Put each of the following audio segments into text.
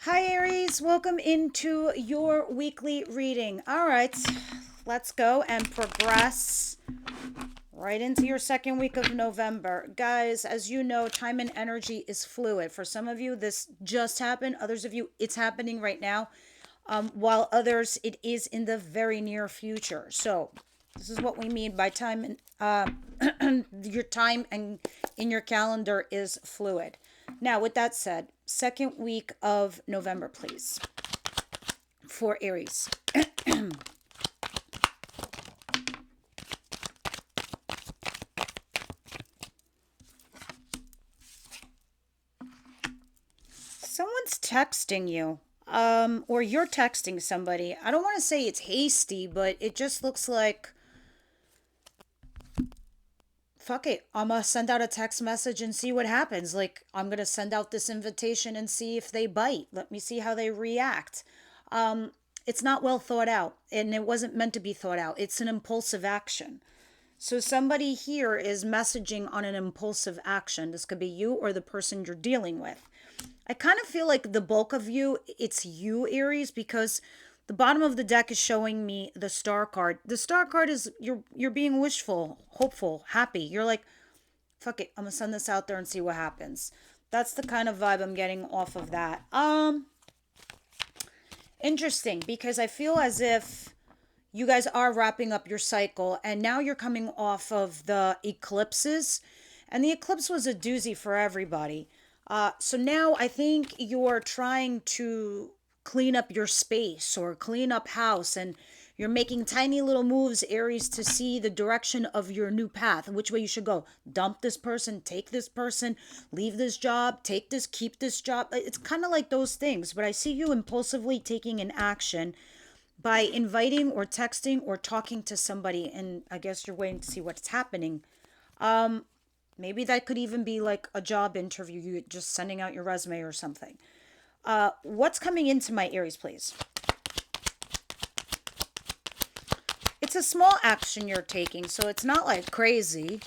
Hi, Aries. Welcome into your weekly reading. All right, let's go and progress right into your second week of November. Guys, as you know, time and energy is fluid. For some of you, this just happened. Others of you, it's happening right now. While others, it is in the very near future. So, this is what we mean by time and your time and in your calendar is fluid. Now, with that said, second week of November, please, for Aries. Someone's texting you, or you're texting somebody. I don't want to say it's hasty, but it just looks like, fuck it, I'm gonna send out a text message and see what happens. Like, I'm gonna send out this invitation and see if they bite. Let me see how they react. It's not well thought out, and it wasn't meant to be thought out. It's an impulsive action. So somebody here is messaging on an impulsive action. This could be you or the person you're dealing with. I kind of feel like the bulk of you, it's you, Aries, because the bottom of the deck is showing me the star card. The star card is you're being wishful, hopeful, happy. You're like, fuck it, I'm gonna send this out there and see what happens. That's the kind of vibe I'm getting off of that. Interesting, because I feel as if you guys are wrapping up your cycle and now you're coming off of the eclipses, and the eclipse was a doozy for everybody. So now I think you're trying to clean up your space or clean up house, and you're making tiny little moves, Aries, to see the direction of your new path, which way you should go. Dump this person, take this person, leave this job, take this, keep this job. It's kind of like those things, but I see you impulsively taking an action by inviting or texting or talking to somebody, and I guess you're waiting to see what's happening. Maybe that could even be like a job interview, you just sending out your resume or something. What's coming into my Aries, please? It's a small action you're taking, so it's not like crazy.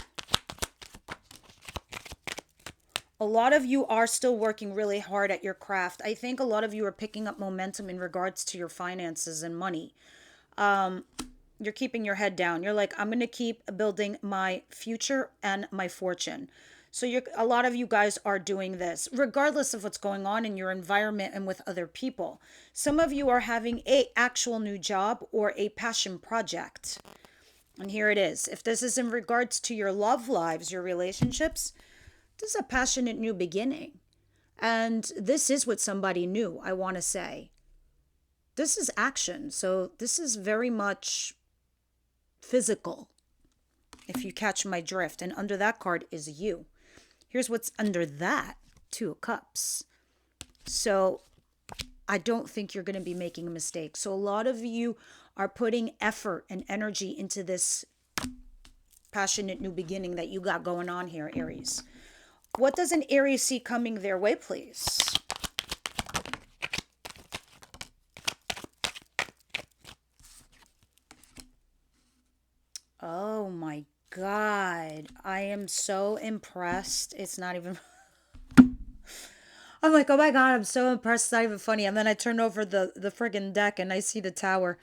A lot of you are still working really hard at your craft. I think a lot of you are picking up momentum in regards to your finances and money. You're keeping your head down. You're like, I'm going to keep building my future and my fortune. So a lot of you guys are doing this regardless of what's going on in your environment and with other people. Some of you are having a actual new job or a passion project. And here it is. If this is in regards to your love lives, your relationships, this is a passionate new beginning. And this is with somebody new, I want to say. This is action. So this is very much physical, if you catch my drift. And under that card is you. Here's what's under that: Two of Cups. So I don't think you're going to be making a mistake. So a lot of you are putting effort and energy into this passionate new beginning that you got going on here, Aries. What does an Aries see coming their way, please? Oh my God. I am so impressed. It's not even. I'm like, oh my God, I'm so impressed. It's not even funny. And then I turn over the friggin' deck and I see the tower.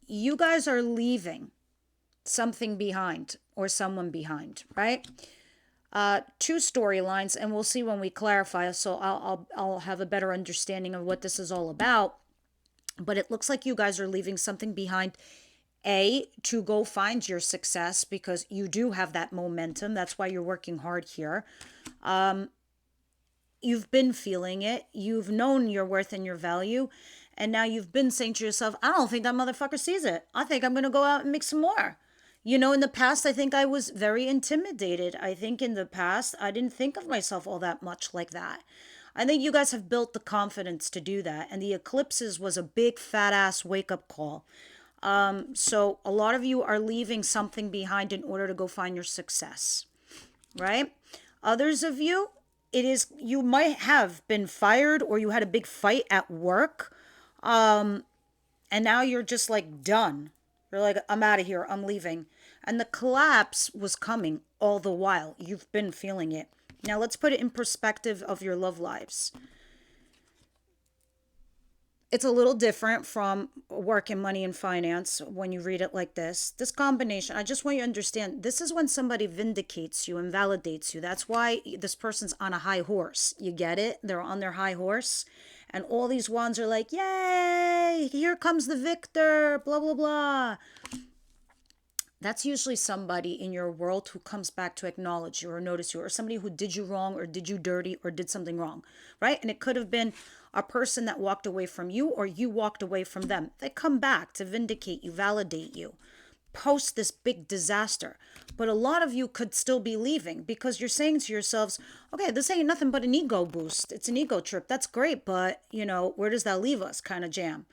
You guys are leaving something behind or someone behind, right? Two storylines, and we'll see when we clarify. So I'll have a better understanding of what this is all about. But it looks like you guys are leaving something behind. A, to go find your success, because you do have that momentum. That's why you're working hard here. You've been feeling it. You've known your worth and your value. And now you've been saying to yourself, I don't think that motherfucker sees it. I think I'm going to go out and make some more. You know, in the past, I think I was very intimidated. I think in the past, I didn't think of myself all that much like that. I think you guys have built the confidence to do that. And the eclipses was a big fat ass wake up call. So a lot of you are leaving something behind in order to go find your success, right? Others of you, it is, you might have been fired or you had a big fight at work. And now you're just like done. You're like, I'm out of here. I'm leaving. And the collapse was coming all the while. You've been feeling it. Now let's put it in perspective of your love lives. It's a little different from work and money and finance when you read it like this. This combination, I just want you to understand, this is when somebody vindicates you and validates you. That's why this person's on a high horse. You get it? They're on their high horse. And all these wands are like, yay, here comes the victor, blah, blah, blah. That's usually somebody in your world who comes back to acknowledge you or notice you, or somebody who did you wrong or did you dirty or did something wrong, right? And it could have been a person that walked away from you or you walked away from them. They come back to vindicate you, validate you, post this big disaster. But a lot of you could still be leaving because you're saying to yourselves, okay, this ain't nothing but an ego boost. It's an ego trip. That's great, but, where does that leave us kind of jam?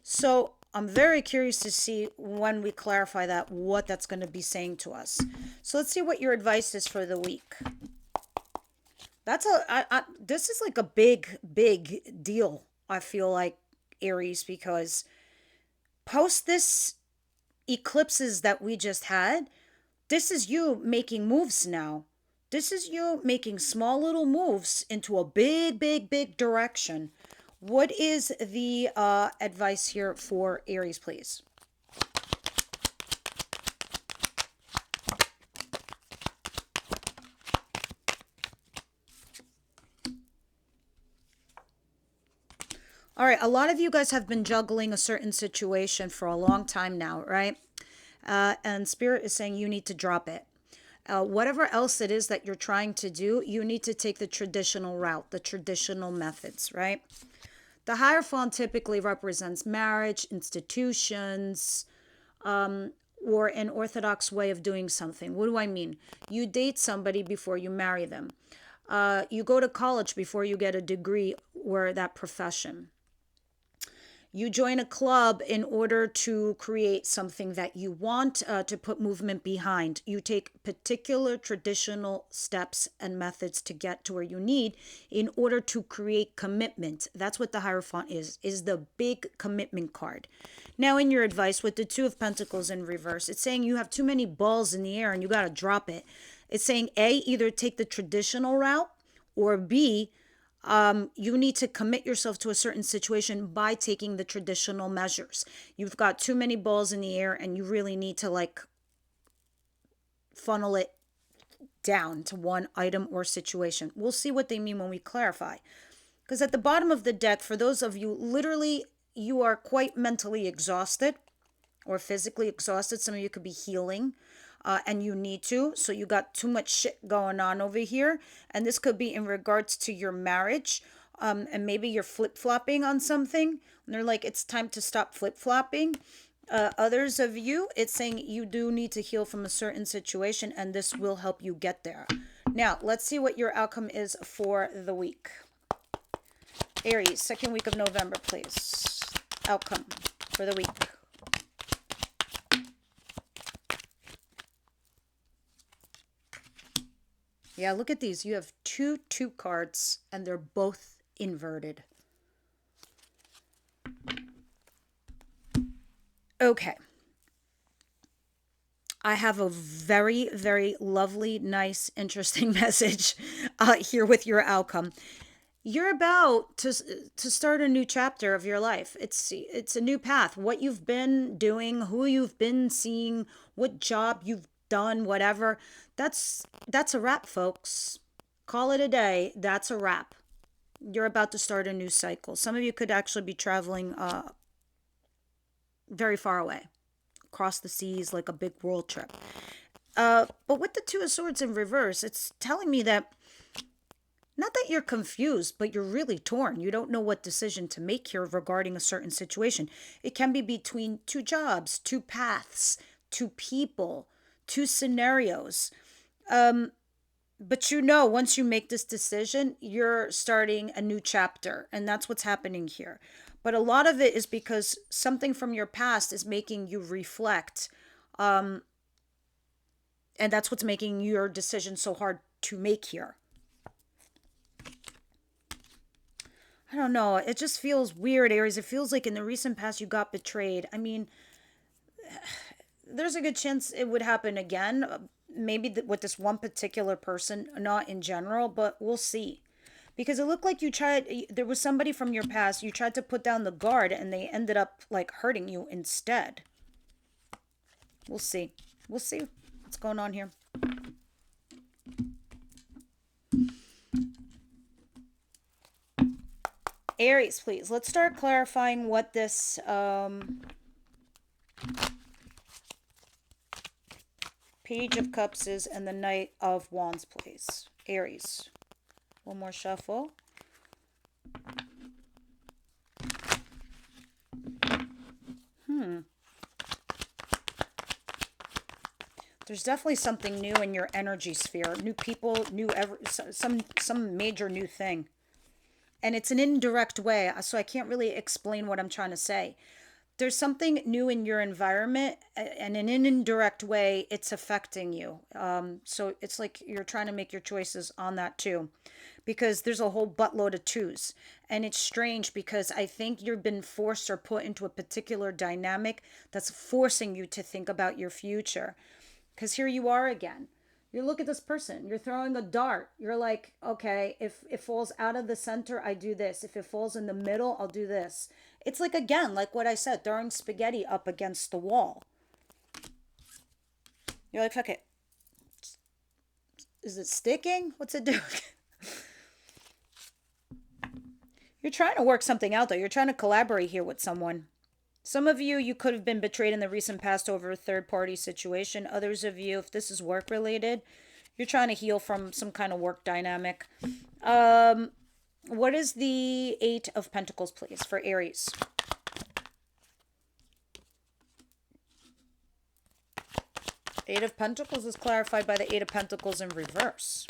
So I'm very curious to see when we clarify that, what that's going to be saying to us. So let's see what your advice is for the week. This is like a big, big deal. I feel like, Aries, because post this eclipses that we just had, this is you making moves now. This is you making small little moves into a big, big, big direction. What is the advice here for Aries, please? All right, a lot of you guys have been juggling a certain situation for a long time now, right? And Spirit is saying you need to drop it. Whatever else it is that you're trying to do, you need to take the traditional route, the traditional methods, right? The Hierophant typically represents marriage, institutions, or an orthodox way of doing something. What do I mean? You date somebody before you marry them. You go to college before you get a degree or that profession. You join a club in order to create something that you want to put movement behind. You take particular traditional steps and methods to get to where you need in order to create commitment. That's what the Hierophant is the big commitment card. Now, in your advice with the Two of Pentacles in reverse, it's saying you have too many balls in the air and you got to drop it. It's saying A, either take the traditional route, or B, you need to commit yourself to a certain situation by taking the traditional measures. You've got too many balls in the air and you really need to funnel it down to one item or situation. We'll see what they mean when we clarify. Because at the bottom of the deck, for those of you, literally, you are quite mentally exhausted or physically exhausted. Some of you could be healing. And you need to. So you got too much shit going on over here. And this could be in regards to your marriage. And maybe you're flip-flopping on something. And they're like, it's time to stop flip-flopping. Others of you, it's saying you do need to heal from a certain situation. And this will help you get there. Now, let's see what your outcome is for the week. Aries, second week of November, please. Outcome for the week. Yeah, look at these. You have two cards, and they're both inverted. Okay. I have a very, very lovely, nice, interesting message here with your outcome. You're about to start a new chapter of your life. It's a new path. What you've been doing, who you've been seeing, what job you've done, whatever. That's a wrap, folks. Call it a day. That's a wrap. You're about to start a new cycle. Some of you could actually be traveling very far away, across the seas, like a big world trip. But with the Two of Swords in reverse, it's telling me that not that you're confused, but you're really torn. You don't know what decision to make here regarding a certain situation. It can be between two jobs, two paths, two people, two scenarios. But once you make this decision, you're starting a new chapter, and that's what's happening here. But a lot of it is because something from your past is making you reflect. And that's what's making your decision so hard to make here. I don't know. It just feels weird, Aries. It feels like in the recent past you got betrayed. I mean, there's a good chance it would happen again. Maybe with this one particular person, not in general, but we'll see. Because it looked like you tried, there was somebody from your past, you tried to put down the guard and they ended up like hurting you instead. We'll see. We'll see what's going on here. Aries, please. Let's start clarifying what this Page of Cups is and the Knight of Wands, please. Aries. One more shuffle. There's definitely something new in your energy sphere. New people, some major new thing. And it's an indirect way, so I can't really explain what I'm trying to say. There's something new in your environment, and in an indirect way, it's affecting you. So it's like you're trying to make your choices on that too, because there's a whole buttload of twos. And it's strange because I think you've been forced or put into a particular dynamic that's forcing you to think about your future. Because here you are again. You look at this person, you're throwing a dart. You're like, okay, if it falls out of the center, I do this. If it falls in the middle, I'll do this. It's like, again, like what I said, throwing spaghetti up against the wall. You're like, fuck it. Is it sticking? What's it doing? You're trying to work something out, though. You're trying to collaborate here with someone. Some of you, you could have been betrayed in the recent past over a third-party situation. Others of you, if this is work-related, you're trying to heal from some kind of work dynamic. What is the Eight of Pentacles, please, for Aries? Eight of Pentacles is clarified by the Eight of Pentacles in reverse.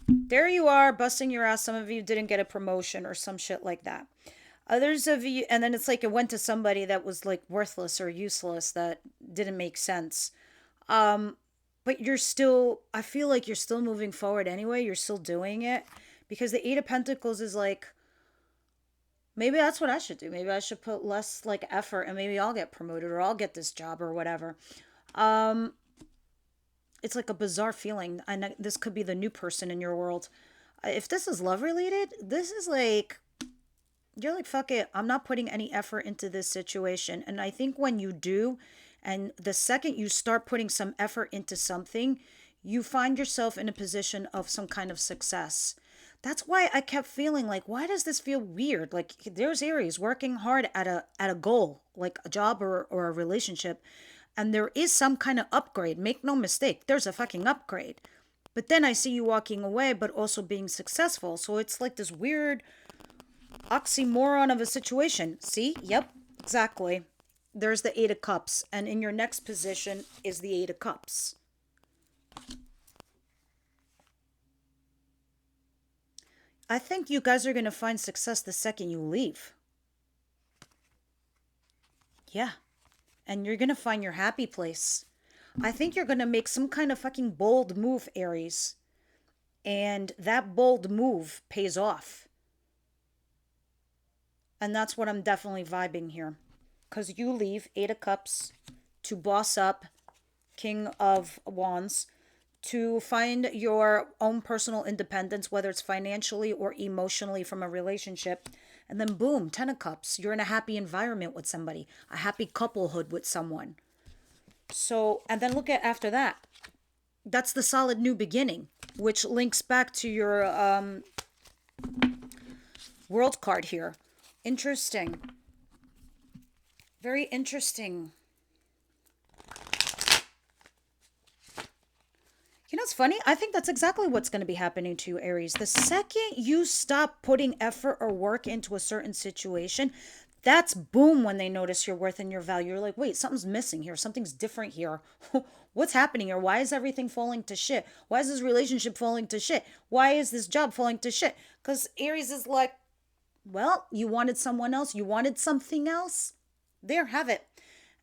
There you are, busting your ass. Some of you didn't get a promotion or some shit like that. Others of you, and then it's like it went to somebody that was like worthless or useless, that didn't make sense. But you're still, I feel like you're still moving forward anyway. You're still doing it, because the Eight of Pentacles is like, maybe that's what I should do. Maybe I should put less like effort and maybe I'll get promoted or I'll get this job or whatever. It's like a bizarre feeling. And this could be the new person in your world. If this is love related, this is like, you're like, fuck it. I'm not putting any effort into this situation. And I think when you do, and the second you start putting some effort into something, you find yourself in a position of some kind of success. That's why I kept feeling like, why does this feel weird? Like there's Aries working hard at a goal, like a job or a relationship, and there is some kind of upgrade. Make no mistake, there's a fucking upgrade. But then I see you walking away, but also being successful. So it's like this weird oxymoron of a situation. See? Yep, exactly. There's the Eight of Cups, and in your next position is the Eight of Cups. I think you guys are going to find success the second you leave. Yeah. And you're going to find your happy place. I think you're going to make some kind of fucking bold move, Aries. And that bold move pays off. And that's what I'm definitely vibing here. Because you leave Eight of Cups to boss up, King of Wands, to find your own personal independence, whether it's financially or emotionally from a relationship. And then boom, Ten of Cups. You're in a happy environment with somebody, a happy couplehood with someone. So, and then look at after that. That's the solid new beginning, which links back to your world card here. Interesting. Very interesting. You know, it's funny. I think that's exactly what's going to be happening to you, Aries. The second you stop putting effort or work into a certain situation, that's boom when they notice your worth and your value. You're like, wait, something's missing here. Something's different here. What's happening here? Why is everything falling to shit? Why is this relationship falling to shit? Why is this job falling to shit? Because Aries is like, well, you wanted someone else. You wanted something else. There, have it.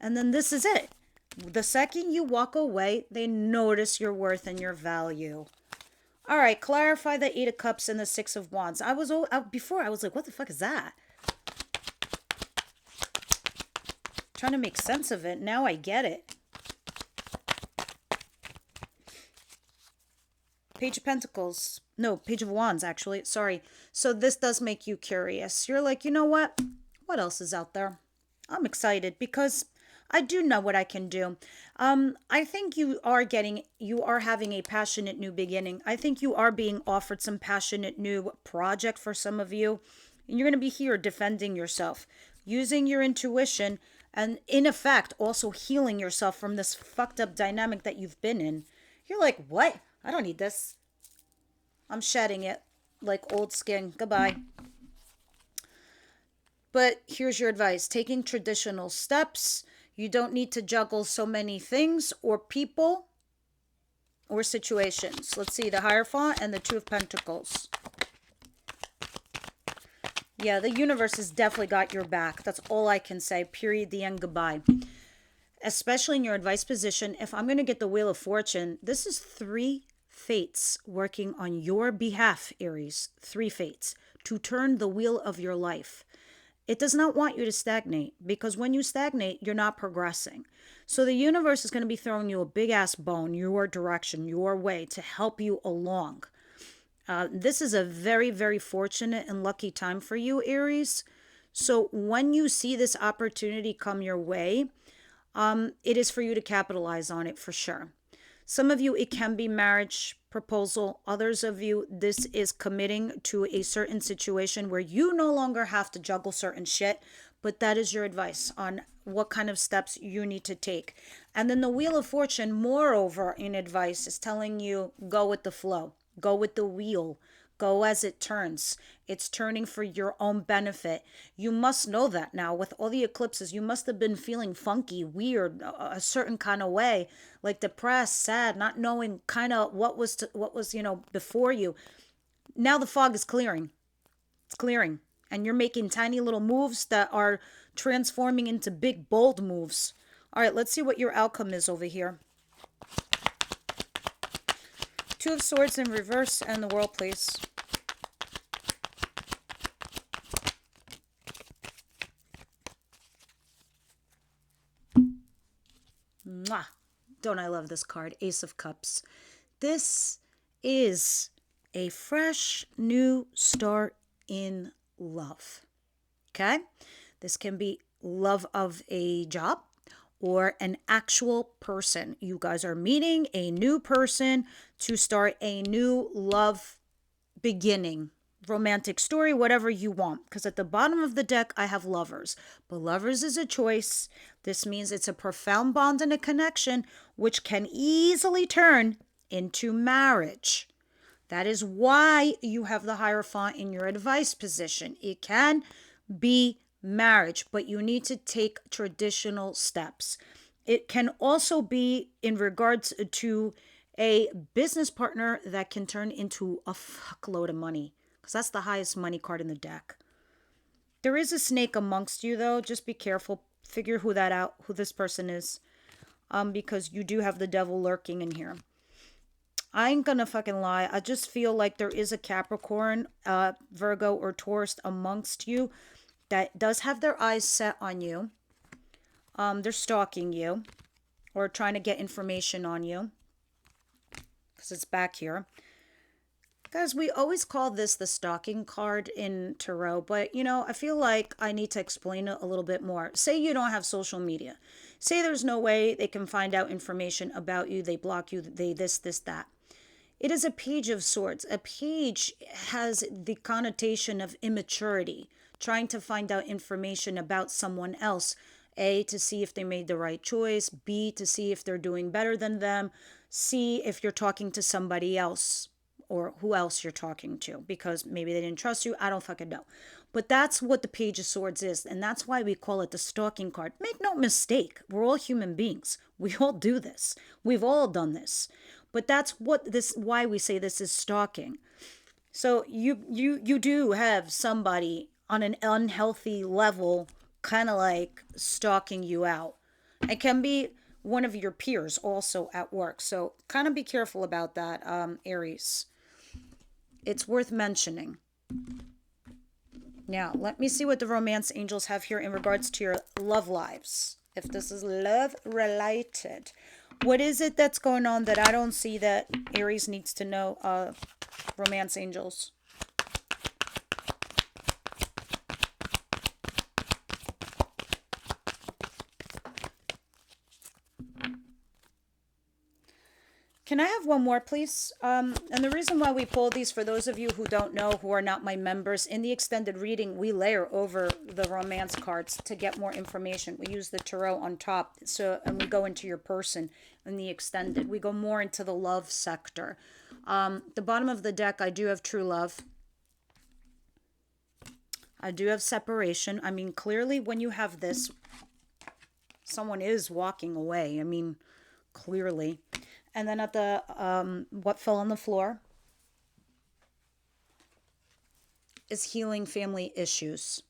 And then this is it. The second you walk away, they notice your worth and your value. All right, clarify the Eight of Cups and the Six of Wands. Before I was like, what the fuck is that? Trying to make sense of it. Now I get it. Page of Pentacles. No, Page of Wands, actually. Sorry. So this does make you curious. You're like, you know what? What else is out there? I'm excited because I do know what I can do. I think you are having a passionate new beginning. I think you are being offered some passionate new project for some of you. And you're going to be here defending yourself, using your intuition, and in effect, also healing yourself from this fucked up dynamic that you've been in. You're like, what? I don't need this. I'm shedding it like old skin. Goodbye. But here's your advice, taking traditional steps. You don't need to juggle so many things or people or situations. Let's see, the Hierophant and the Two of Pentacles. Yeah, the universe has definitely got your back. That's all I can say. Period. The end. Goodbye. Especially in your advice position, if I'm going to get the Wheel of Fortune, this is 3 fates working on your behalf, Aries. 3 fates to turn the wheel of your life. It does not want you to stagnate, because when you stagnate, you're not progressing. So the universe is going to be throwing you a big ass bone, your direction, your way, to help you along. This is a very, very fortunate and lucky time for you, Aries. So when you see this opportunity come your way, it is for you to capitalize on it for sure. Some of you, it can be marriage proposal. Others of you, this is committing to a certain situation where you no longer have to juggle certain shit, but that is your advice on what kind of steps you need to take. And then the Wheel of Fortune, moreover, in advice, is telling you go with the flow, go with the wheel, go as it turns. It's turning for your own benefit. You must know that now. With all the eclipses, you must have been feeling funky, weird, a certain kind of way, like depressed, sad, not knowing kind of what was before you. Now the fog is clearing. It's clearing. And you're making tiny little moves that are transforming into big, bold moves. All right, let's see what your outcome is over here. 2 of Swords in reverse and the World, please. Mwah. Don't I love this card? Ace of Cups. This is a fresh new start in love. Okay? This can be love of a job or an actual person. You guys are meeting a new person to start a new love beginning, romantic story, whatever you want. Because at the bottom of the deck, I have Lovers. But Lovers is a choice. This means it's a profound bond and a connection, which can easily turn into marriage. That is why you have the Hierophant in your advice position. It can be marriage, but you need to take traditional steps. It can also be in regards to a business partner that can turn into a fuckload of money, because that's the highest money card in the deck. There is a snake amongst you, though. Just be careful. Figure who this person is, because you do have the devil lurking in here. I ain't gonna fucking lie. I just feel like there is a Capricorn, Virgo, or Taurus amongst you that does have their eyes set on you. They're stalking you or trying to get information on you, because it's back here. Guys, we always call this the stalking card in tarot, but I feel like I need to explain it a little bit more. Say you don't have social media. Say there's no way they can find out information about you. They block you. They this, that. It is a Page of Swords. A page has the connotation of immaturity, trying to find out information about someone else. A, to see if they made the right choice. B, to see if they're doing better than them. C, if you're talking to somebody else, or who else you're talking to, because maybe they didn't trust you. I don't fucking know. But that's what the Page of Swords is, and that's why we call it the stalking card. Make no mistake, we're all human beings. We all do this. We've all done this. But that's why we say this is stalking. So you do have somebody on an unhealthy level kind of like stalking you out. It can be one of your peers also at work. So kind of be careful about that, Aries. It's worth mentioning. Now, let me see what the romance angels have here in regards to your love lives. If this is love related. What is it that's going on that I don't see that Aries needs to know? Romance angels. Can I have one more, please? And the reason why we pull these, for those of you who don't know, who are not my members, in the extended reading, we layer over the romance cards to get more information. We use the tarot on top, and we go into your person in the extended. We go more into the love sector. The bottom of the deck, I do have true love. I do have separation. I mean, clearly, when you have this, someone is walking away. I mean, clearly. And then at the what fell on the floor is healing family issues.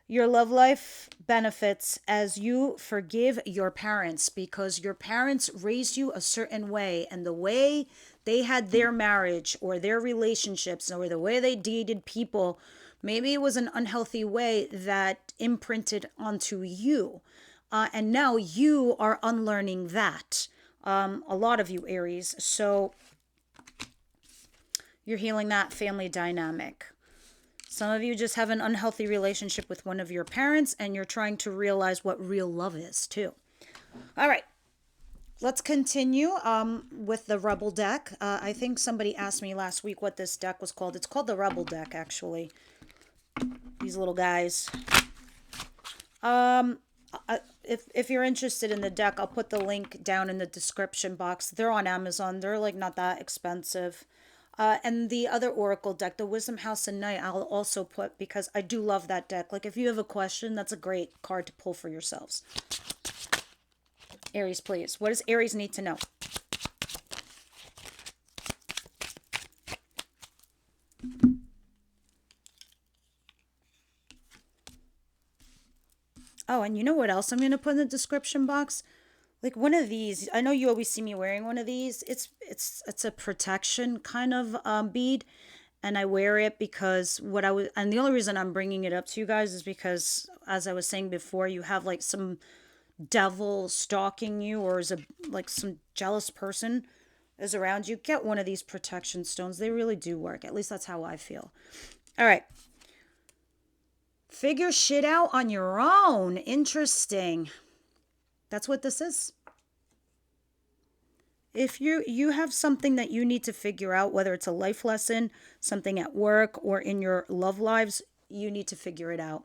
Your love life benefits as you forgive your parents, because your parents raised you a certain way, and the way they had their marriage or their relationships or the way they dated people, maybe it was an unhealthy way that imprinted onto you. And now you are unlearning that. A lot of you, Aries. So you're healing that family dynamic. Some of you just have an unhealthy relationship with one of your parents, and you're trying to realize what real love is, too. All right. Let's continue with the Rebel deck. I think somebody asked me last week what this deck was called. It's called the Rebel deck, actually. These little guys. If you're interested in the deck, I'll put the link down in the description box. They're on Amazon. They're like not that expensive. And the other Oracle deck, the Wisdom House and Night, I'll also put, because I do love that deck. Like if you have a question, that's a great card to pull for yourselves. Aries, please. What does Aries need to know? Oh, and you know what else I'm going to put in the description box? Like one of these. I know you always see me wearing one of these. It's a protection kind of bead, and I wear it because and the only reason I'm bringing it up to you guys is because, as I was saying before, you have like some devil stalking you, or is a like some jealous person is around you. Get one of these protection stones. They really do work. At least that's how I feel. All right. Figure shit out on your own. Interesting. That's what this is. If you have something that you need to figure out, whether it's a life lesson, something at work, or in your love lives, you need to figure it out.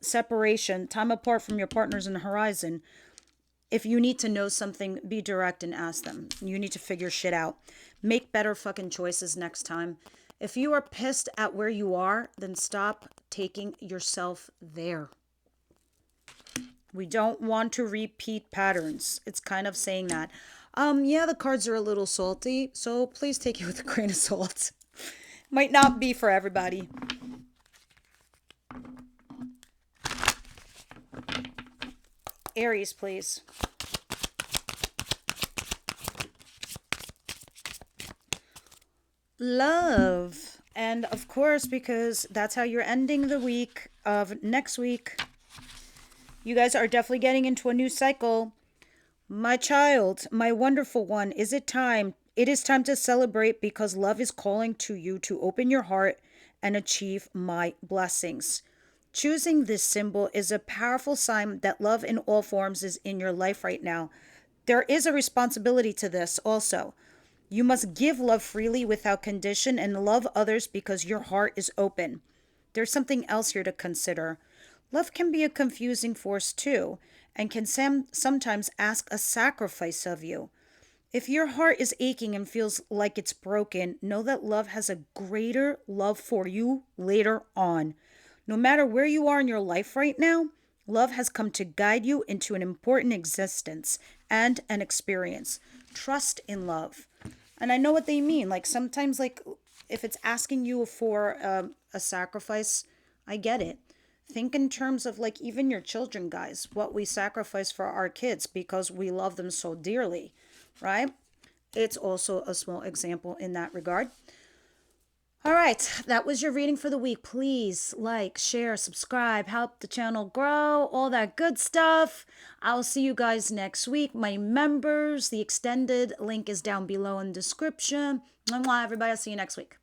Separation, time apart from your partners in the horizon. If you need to know something, be direct and ask them. You need to figure shit out. Make better fucking choices next time. If you are pissed at where you are, then stop taking yourself there. We don't want to repeat patterns. It's kind of saying that. Yeah, the cards are a little salty, so please take it with a grain of salt. Might not be for everybody. Aries, please. Love. And of course, because that's how you're ending the week of next week, you guys are definitely getting into a new cycle. My child, my wonderful one, is it time? It is time to celebrate, because love is calling to you to open your heart and achieve my blessings. Choosing this symbol is a powerful sign that love in all forms is in your life right now. There is a responsibility to this also. You must give love freely without condition and love others because your heart is open. There's something else here to consider. Love can be a confusing force too, and can sometimes ask a sacrifice of you. If your heart is aching and feels like it's broken, know that love has a greater love for you later on. No matter where you are in your life right now, love has come to guide you into an important existence and an experience. Trust in love. And I know what they mean. Like sometimes, like if it's asking you for a sacrifice, I get it. Think in terms of like even your children, guys, what we sacrifice for our kids because we love them so dearly, right? It's also a small example in that regard. All right, that was your reading for the week. Please like, share, subscribe, help the channel grow, all that good stuff. I'll see you guys next week. My members, the extended link is down below in the description. Mwah, everybody. I'll see you next week.